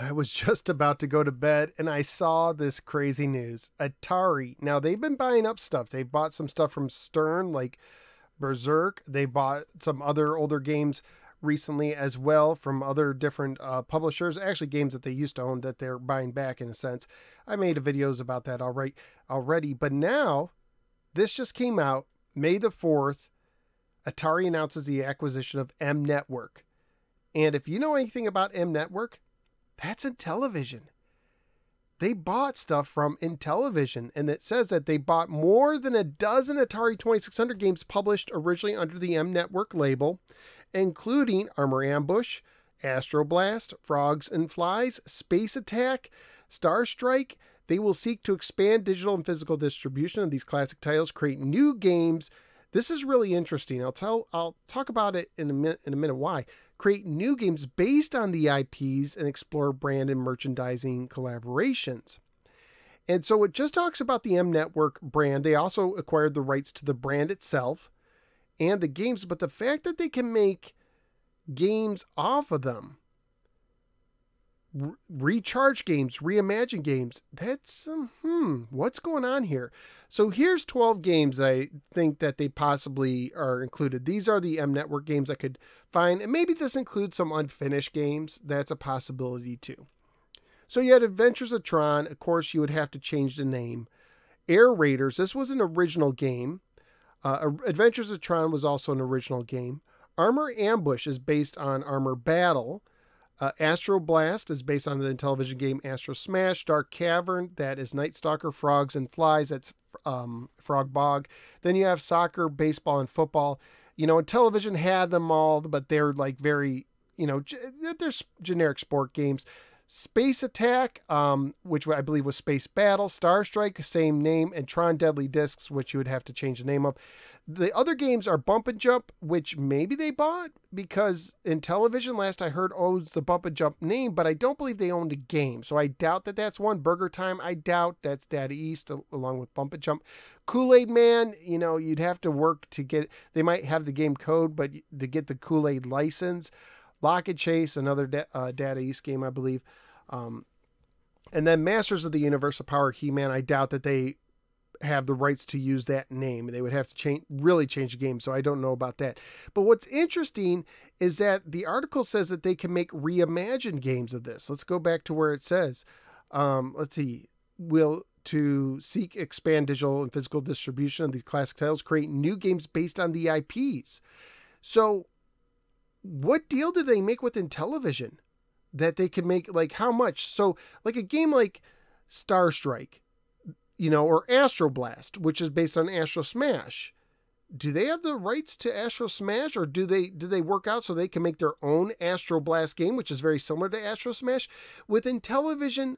I was just about to go to bed and I saw this crazy news. Atari. Now, they've been buying up stuff. They bought some stuff from Stern, like Berserk. They bought some other older games recently as well from other different publishers. Actually, games that they used to own that they're buying back in a sense. I made videos about that already. But now, this just came out, May the 4th. Atari announces the acquisition of M Network. And if you know anything about M Network, that's Intellivision. They bought stuff from Intellivision, and it says that they bought more than a dozen Atari 2600 games published originally under the M Network label, including Armor Ambush, Astro Blast, Frogs and Flies, Space Attack, Star Strike. They will seek to expand digital and physical distribution of these classic titles, create new games. This is really interesting. I'll talk about it in a minute why. Create new games based on the IPs and explore brand and merchandising collaborations. And so it just talks about the M Network brand. They also acquired the rights to the brand itself and the games, but the fact that they can make games off of them, recharge games, reimagine games, that's, what's going on here? So here's 12 games that I think that they possibly are included. These are the M Network games I could find, and maybe this includes some unfinished games. That's a possibility too. So you had Adventures of Tron. Of course, you would have to change the name. Air Raiders, this was an original game. Adventures of Tron was also an original game. Armor Ambush is based on Armor Battle. Astro Blast is based on the Intellivision game Astro Smash. Dark Cavern, that is Night Stalker. Frogs and Flies, that's Frog Bog. Then you have soccer, baseball, and football. You know, Intellivision had them all, but they're like very, they're generic sport games. Space Attack, which I believe was Space Battle. Star Strike, same name. And Tron Deadly Discs, which you would have to change the name of. The other games are Bump and Jump, which maybe they bought because Intellivision, last I heard, owns the Bump and Jump name, but I don't believe they owned a game. So I doubt that that's one. Burger Time, I doubt that's Data East along with Bump and Jump. Kool-Aid Man, you'd have to work to get, they might have the game code, but to get the Kool-Aid license. Lock and Chase, another Data East game, I believe. And then Masters of the Universe of Power He-Man, I doubt that they have the rights to use that name. They would have to really change the game, so I don't know about that. But what's interesting is that the article says that they can make reimagined games of this. Let's go back to where it says, let's see, to seek expand digital and physical distribution of these classic titles, create new games based on the IPs. So what deal did they make with Intellivision that they can make, like, how much? So like a game like Star Strike, or Astro Blast, which is based on Astro Smash. Do they have the rights to Astro Smash, or do they work out so they can make their own Astro Blast game, which is very similar to Astro Smash? With Intellivision,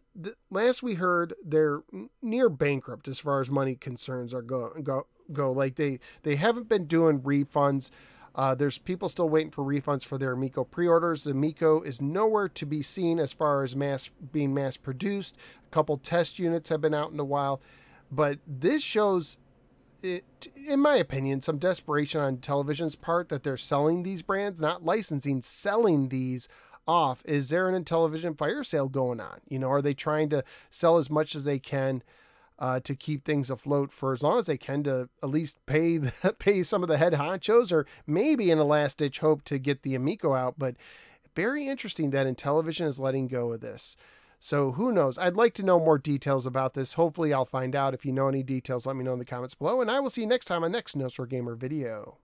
last we heard, they're near bankrupt as far as money concerns are go. Like they haven't been doing refunds. There's people still waiting for refunds for their Amico pre-orders. The Amico is nowhere to be seen as far as being mass produced. A couple test units have been out in a while, but this shows, in my opinion, some desperation on Intellivision's part that they're selling these brands, not licensing, selling these off. Is there an Intellivision fire sale going on? Are they trying to sell as much as they can to keep things afloat for as long as they can, to at least pay some of the head honchos, or maybe in a last ditch hope to get the Amico out? But very interesting that Intellivision is letting go of this. So who knows? I'd like to know more details about this. Hopefully I'll find out. If you know any details, let me know in the comments below, and I will see you next time on next No Swear Gamer video.